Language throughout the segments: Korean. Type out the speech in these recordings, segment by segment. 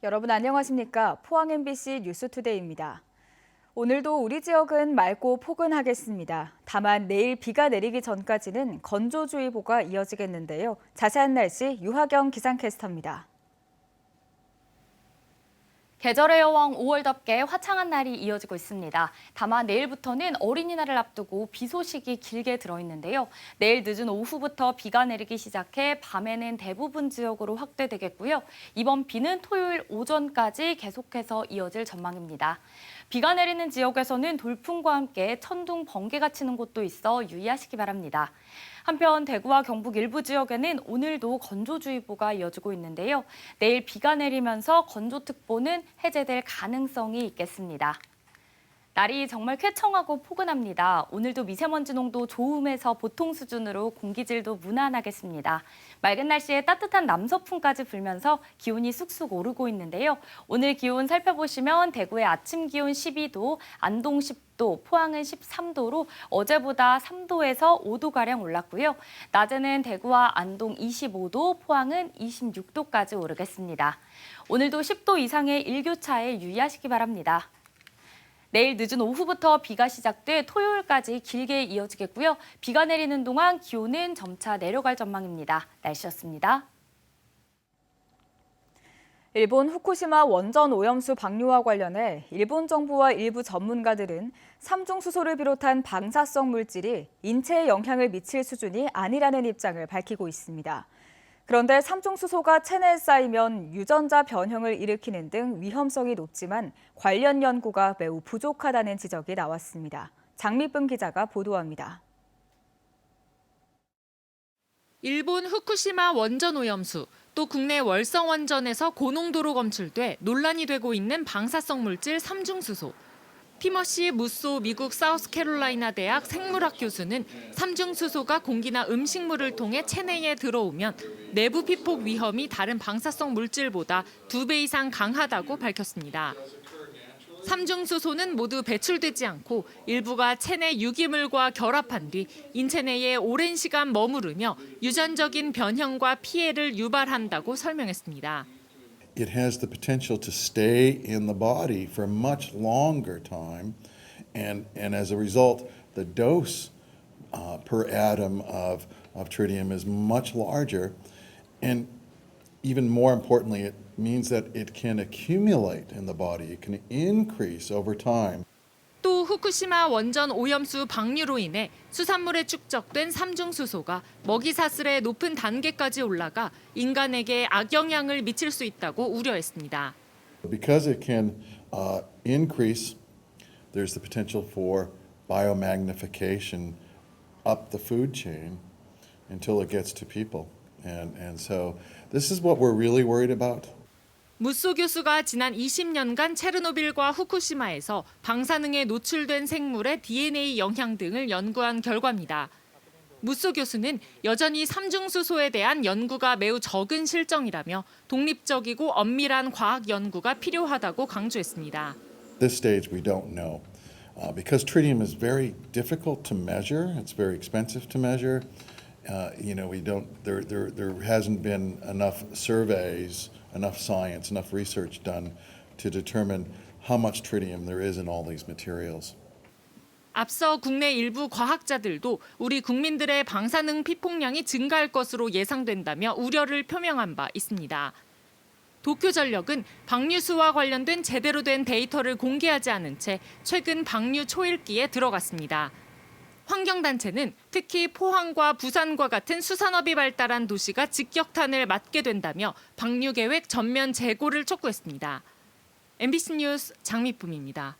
여러분 안녕하십니까? 포항 MBC 뉴스투데이입니다. 오늘도 우리 지역은 맑고 포근하겠습니다. 다만 내일 비가 내리기 전까지는 건조주의보가 이어지겠는데요. 자세한 날씨 유하경 기상캐스터입니다. 계절의 여왕 5월답게 화창한 날이 이어지고 있습니다. 다만 내일부터는 어린이날을 앞두고 비 소식이 길게 들어있는데요. 내일 늦은 오후부터 비가 내리기 시작해 밤에는 대부분 지역으로 확대되겠고요. 이번 비는 토요일 오전까지 계속해서 이어질 전망입니다. 비가 내리는 지역에서는 돌풍과 함께 천둥, 번개가 치는 곳도 있어 유의하시기 바랍니다. 한편 대구와 경북 일부 지역에는 오늘도 건조주의보가 이어지고 있는데요. 내일 비가 내리면서 건조특보는 해제될 가능성이 있겠습니다. 날이 정말 쾌청하고 포근합니다. 오늘도 미세먼지 농도 좋음에서 보통 수준으로 공기질도 무난하겠습니다. 맑은 날씨에 따뜻한 남서풍까지 불면서 기온이 쑥쑥 오르고 있는데요. 오늘 기온 살펴보시면 대구의 아침 기온 12도, 안동 10도, 포항은 13도로 어제보다 3도에서 5도가량 올랐고요. 낮에는 대구와 안동 25도, 포항은 26도까지 오르겠습니다. 오늘도 10도 이상의 일교차에 유의하시기 바랍니다. 내일 늦은 오후부터 비가 시작돼 토요일까지 길게 이어지겠고요. 비가 내리는 동안 기온은 점차 내려갈 전망입니다. 날씨였습니다. 일본 후쿠시마 원전 오염수 방류와 관련해 일본 정부와 일부 전문가들은 삼중수소를 비롯한 방사성 물질이 인체에 영향을 미칠 수준이 아니라는 입장을 밝히고 있습니다. 그런데 삼중수소가 체내에 쌓이면 유전자 변형을 일으키는 등 위험성이 높지만 관련 연구가 매우 부족하다는 지적이 나왔습니다. 장미쁨 기자가 보도합니다. 일본 후쿠시마 원전 오염수, 또 국내 월성 원전에서 고농도로 검출돼 논란이 되고 있는 방사성 물질 삼중수소. 티머시 무소 미국 사우스캐롤라이나 대학 생물학 교수는 삼중수소가 공기나 음식물을 통해 체내에 들어오면 내부 피폭 위험이 다른 방사성 물질보다 2배 이상 강하다고 밝혔습니다. 삼중수소는 모두 배출되지 않고 일부가 체내 유기물과 결합한 뒤 인체 내에 오랜 시간 머무르며 유전적인 변형과 피해를 유발한다고 설명했습니다. It has the potential to stay in the body for a much longer time, and as a result, the dose per atom of tritium is much larger, and even more importantly, it means that it can accumulate in the body. It can increase over time. 또 후쿠시마 원전 오염수 방류로 인해 수산물에 축적된 삼중수소가 먹이사슬의 높은 단계까지 올라가 인간에게 악영향을 미칠 수 있다고 우려했습니다. Because it can increase, there's the potential for biomagnification up the food chain until it gets to people. And so this is what we're really worried about. 무소 교수가 지난 20년간 체르노빌과 후쿠시마에서 방사능에 노출된 생물의 DNA 영향 등을 연구한 결과입니다. 무소 교수는 여전히 삼중수소에 대한 연구가 매우 적은 실정이라며 독립적이고 엄밀한 과학 연구가 필요하다고 강조했습니다. This stage we don't know. Because tritium is very difficult to measure, it's very expensive to measure. There hasn't been enough surveys, enough science, enough research done to determine how much tritium there is in all these materials. 앞서 국내 일부 과학자들도 우리 국민들의 방사능 피폭량이 증가할 것으로 예상된다며 우려를 표명한 바 있습니다. 도쿄전력은 방류수와 관련된 제대로 된 데이터를 공개하지 않은 채 최근 방류 초읽기에 들어갔습니다. 환경단체는 특히 포항과 부산과 같은 수산업이 발달한 도시가 직격탄을 맞게 된다며 방류 계획 전면 재고를 촉구했습니다. MBC 뉴스 장미쁨입니다.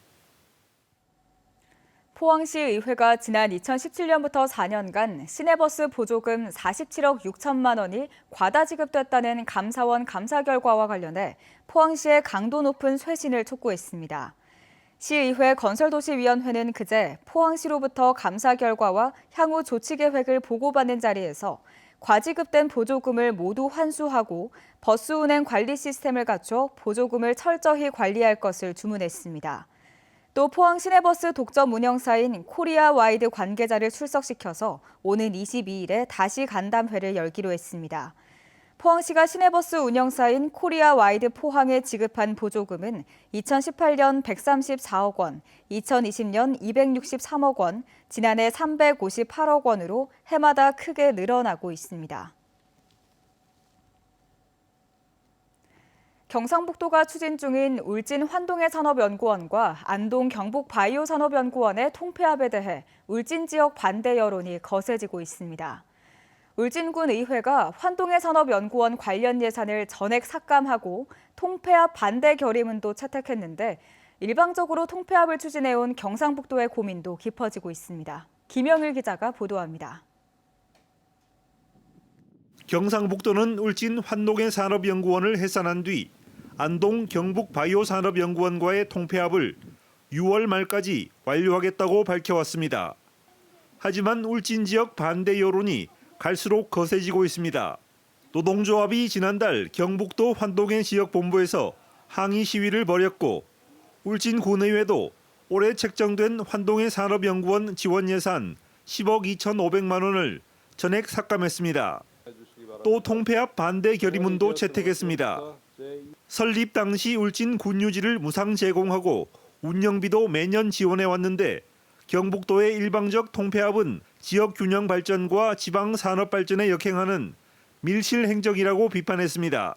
포항시 의회가 지난 2017년부터 4년간 시내버스 보조금 47억 6천만 원이 과다 지급됐다는 감사원 감사 결과와 관련해 포항시의 강도 높은 쇄신을 촉구했습니다. 시의회 건설도시위원회는 그제 포항시로부터 감사 결과와 향후 조치 계획을 보고받는 자리에서 과지급된 보조금을 모두 환수하고 버스 운행 관리 시스템을 갖춰 보조금을 철저히 관리할 것을 주문했습니다. 또 포항 시내버스 독점 운영사인 코리아 와이드 관계자를 출석시켜서 오는 22일에 다시 간담회를 열기로 했습니다. 포항시가 시내버스 운영사인 코리아 와이드 포항에 지급한 보조금은 2018년 134억 원, 2020년 263억 원, 지난해 358억 원으로 해마다 크게 늘어나고 있습니다. 경상북도가 추진 중인 울진 환동해산업연구원과 안동 경북바이오산업연구원의 통폐합에 대해 울진 지역 반대 여론이 거세지고 있습니다. 울진군 의회가 환동해산업연구원 관련 예산을 전액 삭감하고 통폐합 반대 결의문도 채택했는데 일방적으로 통폐합을 추진해온 경상북도의 고민도 깊어지고 있습니다. 김영일 기자가 보도합니다. 경상북도는 울진 환동해산업연구원을 해산한 뒤 안동 경북바이오산업연구원과의 통폐합을 6월 말까지 완료하겠다고 밝혀왔습니다. 하지만 울진 지역 반대 여론이 갈수록 거세지고 있습니다. 노동조합이 지난달 경북도 환동해 지역본부에서 항의 시위를 벌였고 울진 군의회도 올해 책정된 환동해 산업연구원 지원 예산 10억 2,500만 원을 전액 삭감했습니다. 또 통폐합 반대 결의문도 채택했습니다. 설립 당시 울진 군유지를 무상 제공하고 운영비도 매년 지원해 왔는데 경북도의 일방적 통폐합은 지역 균형 발전과 지방 산업 발전에 역행하는 밀실 행정이라고 비판했습니다.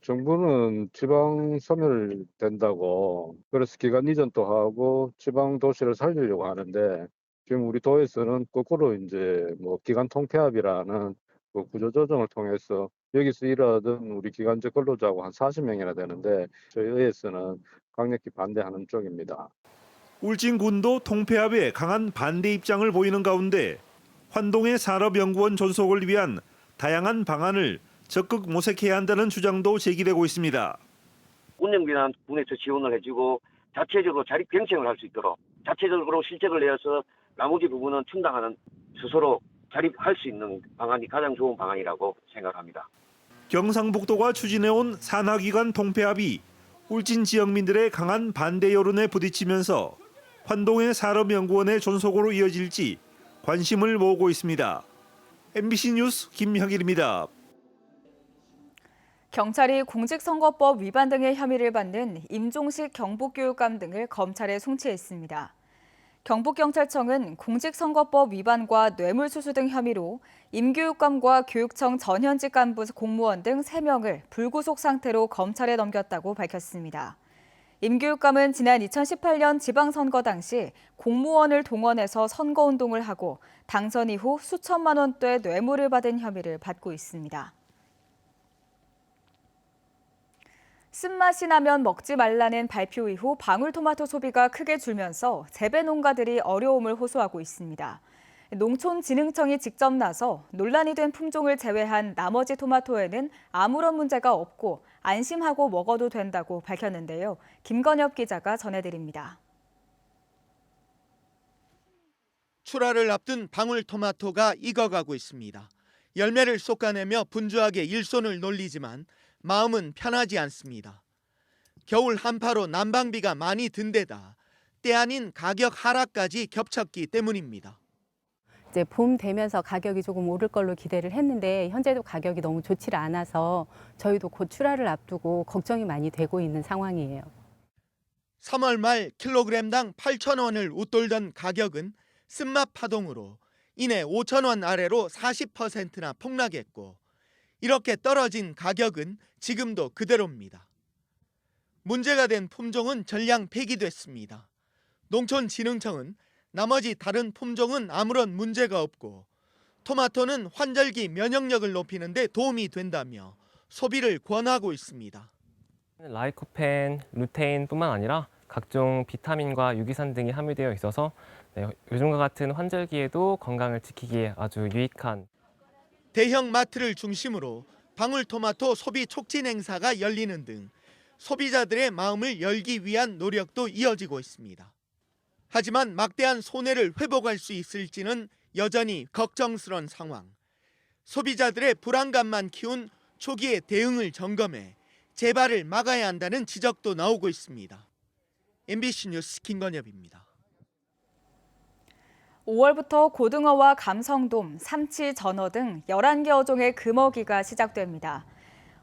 정부는 지방 소멸된다고 그래서 기간 이전도 하고 지방 도시를 살리려고 하는데 지금 우리 도에서는 거꾸로 이제 기간 통폐합이라는 그 구조 조정을 통해서 여기서 일하던 우리 기간제 근로자하고 한 40명이나 되는데 저희 의회에서는 강력히 반대하는 쪽입니다. 울진군도 통폐합에 강한 반대 입장을 보이는 가운데 환동해 산업연구원 존속을 위한 다양한 방안을 적극 모색해야 한다는 주장도 제기되고 있습니다. 운영비는 군에서 지원을 해주고 자체적으로 자립 경쟁을 할 수 있도록 자체적으로 실적을 내어서 나머지 부분은 충당하는 스스로 자립할 수 있는 방안이 가장 좋은 방안이라고 생각합니다. 경상북도가 추진해온 산하기관 통폐합이 울진 지역민들의 강한 반대 여론에 부딪히면서 환동해 산업연구원의 존속으로 이어질지 관심을 모으고 있습니다. MBC 뉴스 김형일입니다. 경찰이 공직선거법 위반 등의 혐의를 받는 임종식 경북교육감 등을 검찰에 송치했습니다. 경북경찰청은 공직선거법 위반과 뇌물수수 등 혐의로 임교육감과 교육청 전현직 간부 공무원 등 3명을 불구속 상태로 검찰에 넘겼다고 밝혔습니다. 임교육감은 지난 2018년 지방선거 당시 공무원을 동원해서 선거운동을 하고 당선 이후 수천만 원대 뇌물을 받은 혐의를 받고 있습니다. 쓴맛이 나면 먹지 말라는 발표 이후 방울토마토 소비가 크게 줄면서 재배 농가들이 어려움을 호소하고 있습니다. 농촌진흥청이 직접 나서 논란이 된 품종을 제외한 나머지 토마토에는 아무런 문제가 없고 안심하고 먹어도 된다고 밝혔는데요. 김건엽 기자가 전해드립니다. 출하를 앞둔 방울토마토가 익어가고 있습니다. 열매를 솎아내며 분주하게 일손을 놀리지만 마음은 편하지 않습니다. 겨울 한파로 난방비가 많이 든 데다 때 아닌 가격 하락까지 겹쳤기 때문입니다. 이제 봄 되면서 가격이 조금 오를 걸로 기대를 했는데 현재도 가격이 너무 좋지 않아서 저희도 곧 출하를 앞두고 걱정이 많이 되고 있는 상황이에요. 3월 말 킬로그램당 8,000원을 웃돌던 가격은 쓴맛 파동으로 이내 5,000원 아래로 40%나 폭락했고 이렇게 떨어진 가격은 지금도 그대로입니다. 문제가 된 품종은 전량 폐기됐습니다. 농촌진흥청은 나머지 다른 품종은 아무런 문제가 없고 토마토는 환절기 면역력을 높이는 데 도움이 된다며 소비를 권하고 있습니다. 라이코펜, 루테인뿐만 아니라 각종 비타민과 유기산 등이 함유되어 있어서 요즘과 같은 환절기에도 건강을 지키기에 아주 유익한. 대형 마트를 중심으로 방울토마토 소비 촉진 행사가 열리는 등 소비자들의 마음을 열기 위한 노력도 이어지고 있습니다. 하지만 막대한 손해를 회복할 수 있을지는 여전히 걱정스러운 상황. 소비자들의 불안감만 키운 초기의 대응을 점검해 재발을 막아야 한다는 지적도 나오고 있습니다. MBC 뉴스 김건엽입니다. 5월부터 고등어와 감성돔, 삼치, 전어 등 11개 어종의 금어기가 시작됩니다.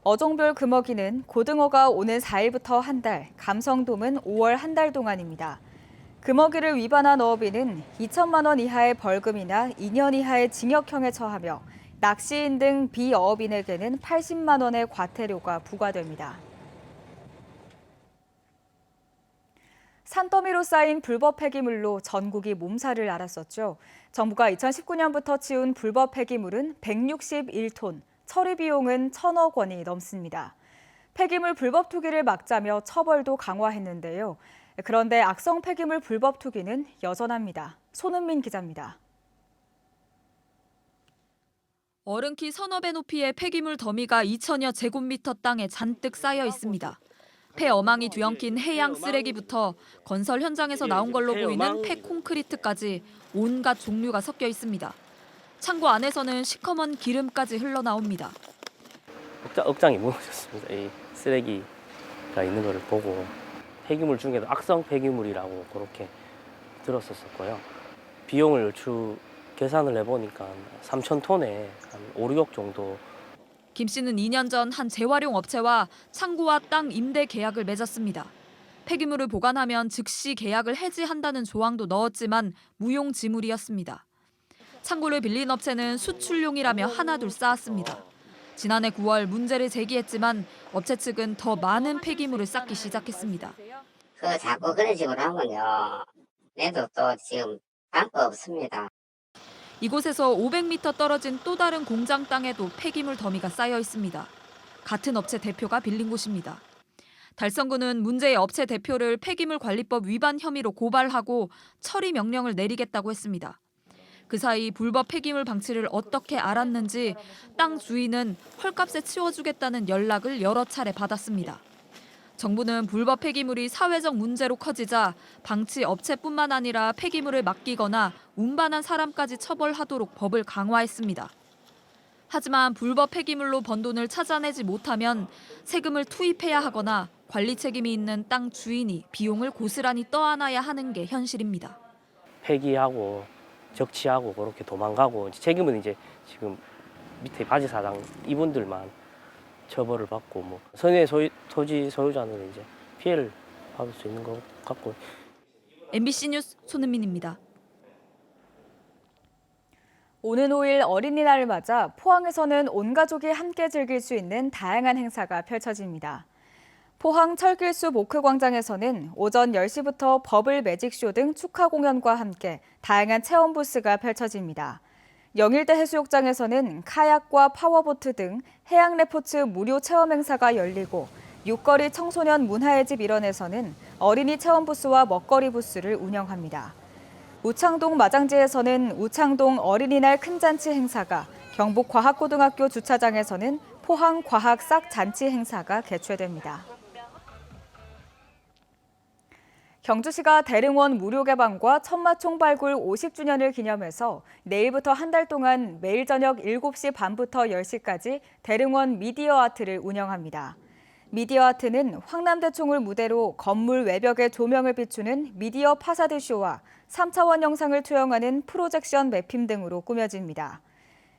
어종별 금어기는 고등어가 오는 4일부터 한 달, 감성돔은 5월 한 달 동안입니다. 금어기를 위반한 어업인은 2천만 원 이하의 벌금이나 2년 이하의 징역형에 처하며 낚시인 등 비어업인에게는 80만 원의 과태료가 부과됩니다. 산더미로 쌓인 불법 폐기물로 전국이 몸살을 앓았었죠. 정부가 2019년부터 치운 불법 폐기물은 161톤, 처리 비용은 1,000억 원이 넘습니다. 폐기물 불법 투기를 막자며 처벌도 강화했는데요. 그런데 악성 폐기물 불법 투기는 여전합니다. 손은민 기자입니다. 어른키 서너 배 높이의 폐기물 더미가 2천여 제곱미터 땅에 잔뜩 쌓여 있습니다. 폐 어망이 뒤엉킨 해양 쓰레기부터 건설 현장에서 나온 걸로 보이는 폐 콘크리트까지 온갖 종류가 섞여 있습니다. 창고 안에서는 시커먼 기름까지 흘러나옵니다. 억장이 무너졌습니다. 이 쓰레기가 있는 것을 보고 폐기물 중에도 악성 폐기물이라고 그렇게 들었었고요. 비용을 계산을 해보니까 3,000톤에 한 5, 6억 정도. 김 씨는 2년 전 한 재활용 업체와 창고와 땅 임대 계약을 맺었습니다. 폐기물을 보관하면 즉시 계약을 해지한다는 조항도 넣었지만 무용지물이었습니다. 창고를 빌린 업체는 수출용이라며 하나둘 쌓았습니다. 지난해 9월 문제를 제기했지만 업체 측은 더 많은 폐기물을 쌓기 시작했습니다. 자꾸 그런 식으로 하면요. 내도 또 지금 방법 없습니다. 이곳에서 500m 떨어진 또 다른 공장 땅에도 폐기물 더미가 쌓여 있습니다. 같은 업체 대표가 빌린 곳입니다. 달성군은 문제의 업체 대표를 폐기물관리법 위반 혐의로 고발하고 처리 명령을 내리겠다고 했습니다. 그 사이 불법 폐기물 방치를 어떻게 알았는지 땅 주인은 헐값에 치워주겠다는 연락을 여러 차례 받았습니다. 정부는 불법 폐기물이 사회적 문제로 커지자 방치 업체뿐만 아니라 폐기물을 맡기거나 운반한 사람까지 처벌하도록 법을 강화했습니다. 하지만 불법 폐기물로 번 돈을 찾아내지 못하면 세금을 투입해야 하거나 관리 책임이 있는 땅 주인이 비용을 고스란히 떠안아야 하는 게 현실입니다. 폐기하고 적치하고 그렇게 도망가고 책임은 이제 지금 밑에 바지 사장 이분들만 처벌을 받고 선의 토지 소유자는 이제 피해를 받을 수 있는 것 같고. MBC 뉴스 손은민입니다. 오는 5일 어린이날을 맞아 포항에서는 온 가족이 함께 즐길 수 있는 다양한 행사가 펼쳐집니다. 포항 철길숲 오크광장에서는 오전 10시부터 버블 매직쇼 등 축하 공연과 함께 다양한 체험 부스가 펼쳐집니다. 영일대 해수욕장에서는 카약과 파워보트 등 해양 레포츠 무료 체험 행사가 열리고 육거리 청소년 문화의 집 일원에서는 어린이 체험 부스와 먹거리 부스를 운영합니다. 우창동 마장지에서는 우창동 어린이날 큰잔치 행사가, 경북과학고등학교 주차장에서는 포항 과학 싹 잔치 행사가 개최됩니다. 경주시가 대릉원 무료 개방과 천마총 발굴 50주년을 기념해서 내일부터 한 달 동안 매일 저녁 7시 반부터 10시까지 대릉원 미디어 아트를 운영합니다. 미디어 아트는 황남대총을 무대로 건물 외벽에 조명을 비추는 미디어 파사드 쇼와 3차원 영상을 투영하는 프로젝션 매핑 등으로 꾸며집니다.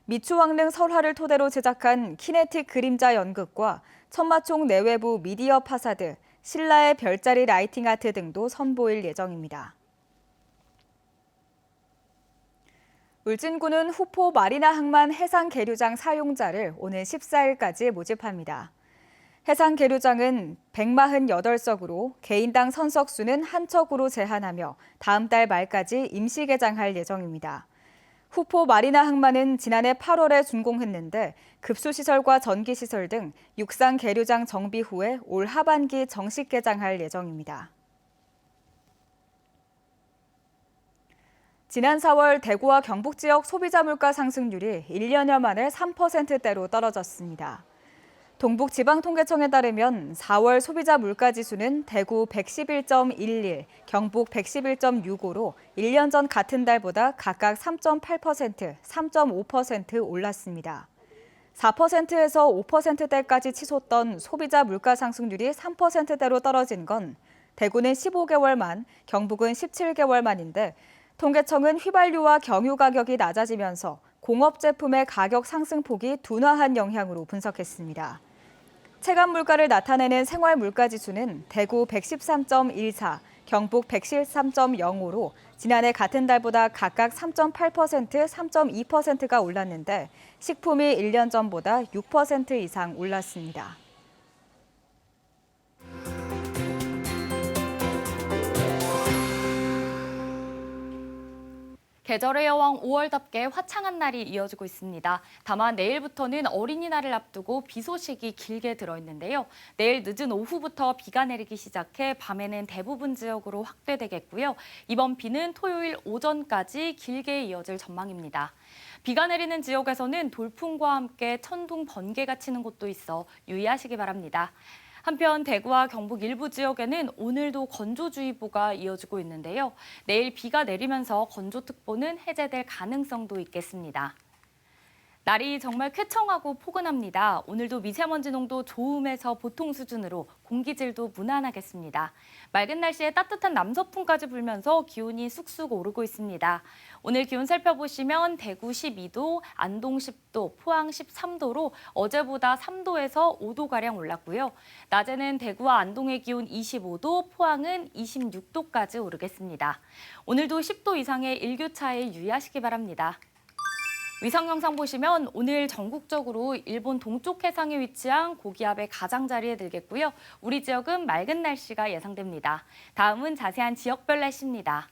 미추왕릉 설화를 토대로 제작한 키네틱 그림자 연극과 천마총 내외부 미디어 파사드, 신라의 별자리 라이팅 아트 등도 선보일 예정입니다. 울진군은 후포 마리나 항만 해상계류장 사용자를 오는 14일까지 모집합니다. 해상계류장은 148석으로 개인당 선석 수는 한 척으로 제한하며 다음 달 말까지 임시 개장할 예정입니다. 후포 마리나 항만은 지난해 8월에 준공했는데 급수시설과 전기시설 등 육상 계류장 정비 후에 올 하반기 정식 개장할 예정입니다. 지난 4월 대구와 경북 지역 소비자 물가 상승률이 1년여 만에 3%대로 떨어졌습니다. 동북지방통계청에 따르면 4월 소비자 물가지수는 대구 111.11, 경북 111.65로 1년 전 같은 달보다 각각 3.8%, 3.5% 올랐습니다. 4%에서 5%대까지 치솟던 소비자 물가 상승률이 3%대로 떨어진 건 대구는 15개월 만, 경북은 17개월 만인데 통계청은 휘발유와 경유 가격이 낮아지면서 공업 제품의 가격 상승폭이 둔화한 영향으로 분석했습니다. 체감 물가를 나타내는 생활 물가 지수는 대구 113.14, 경북 113.05로 지난해 같은 달보다 각각 3.8%, 3.2%가 올랐는데 식품이 1년 전보다 6% 이상 올랐습니다. 계절의 여왕 5월답게 화창한 날이 이어지고 있습니다. 다만 내일부터는 어린이날을 앞두고 비 소식이 길게 들어있는데요. 내일 늦은 오후부터 비가 내리기 시작해 밤에는 대부분 지역으로 확대되겠고요. 이번 비는 토요일 오전까지 길게 이어질 전망입니다. 비가 내리는 지역에서는 돌풍과 함께 천둥, 번개가 치는 곳도 있어 유의하시기 바랍니다. 한편 대구와 경북 일부 지역에는 오늘도 건조주의보가 이어지고 있는데요. 내일 비가 내리면서 건조특보는 해제될 가능성도 있겠습니다. 날이 정말 쾌청하고 포근합니다. 오늘도 미세먼지 농도 좋음에서 보통 수준으로 공기질도 무난하겠습니다. 맑은 날씨에 따뜻한 남서풍까지 불면서 기온이 쑥쑥 오르고 있습니다. 오늘 기온 살펴보시면 대구 12도, 안동 10도, 포항 13도로 어제보다 3도에서 5도가량 올랐고요. 낮에는 대구와 안동의 기온 25도, 포항은 26도까지 오르겠습니다. 오늘도 10도 이상의 일교차에 유의하시기 바랍니다. 위성 영상 보시면 오늘 전국적으로 일본 동쪽 해상에 위치한 고기압의 가장자리에 들겠고요. 우리 지역은 맑은 날씨가 예상됩니다. 다음은 자세한 지역별 날씨입니다.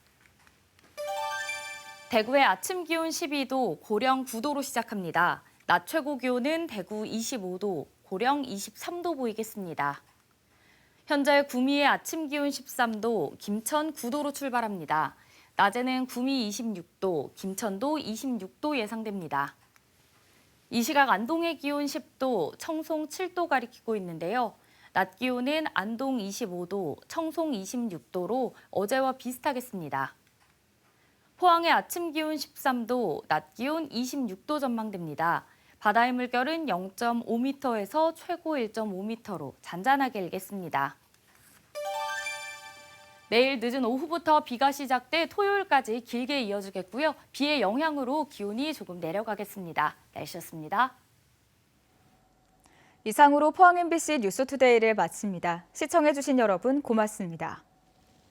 대구의 아침 기온 12도, 고령 9도로 시작합니다. 낮 최고 기온은 대구 25도, 고령 23도 보이겠습니다. 현재 구미의 아침 기온 13도, 김천 9도로 출발합니다. 낮에는 구미 26도, 김천도 26도 예상됩니다. 이 시각 안동의 기온 10도, 청송 7도 가리키고 있는데요. 낮 기온은 안동 25도, 청송 26도로 어제와 비슷하겠습니다. 포항의 아침 기온 13도, 낮 기온 26도 전망됩니다. 바다의 물결은 0.5m에서 최고 1.5m로 잔잔하게 일겠습니다. 내일 늦은 오후부터 비가 시작돼 토요일까지 길게 이어지겠고요. 비의 영향으로 기온이 조금 내려가겠습니다. 날씨였습니다. 이상으로 포항 MBC 뉴스투데이를 마칩니다. 시청해주신 여러분 고맙습니다.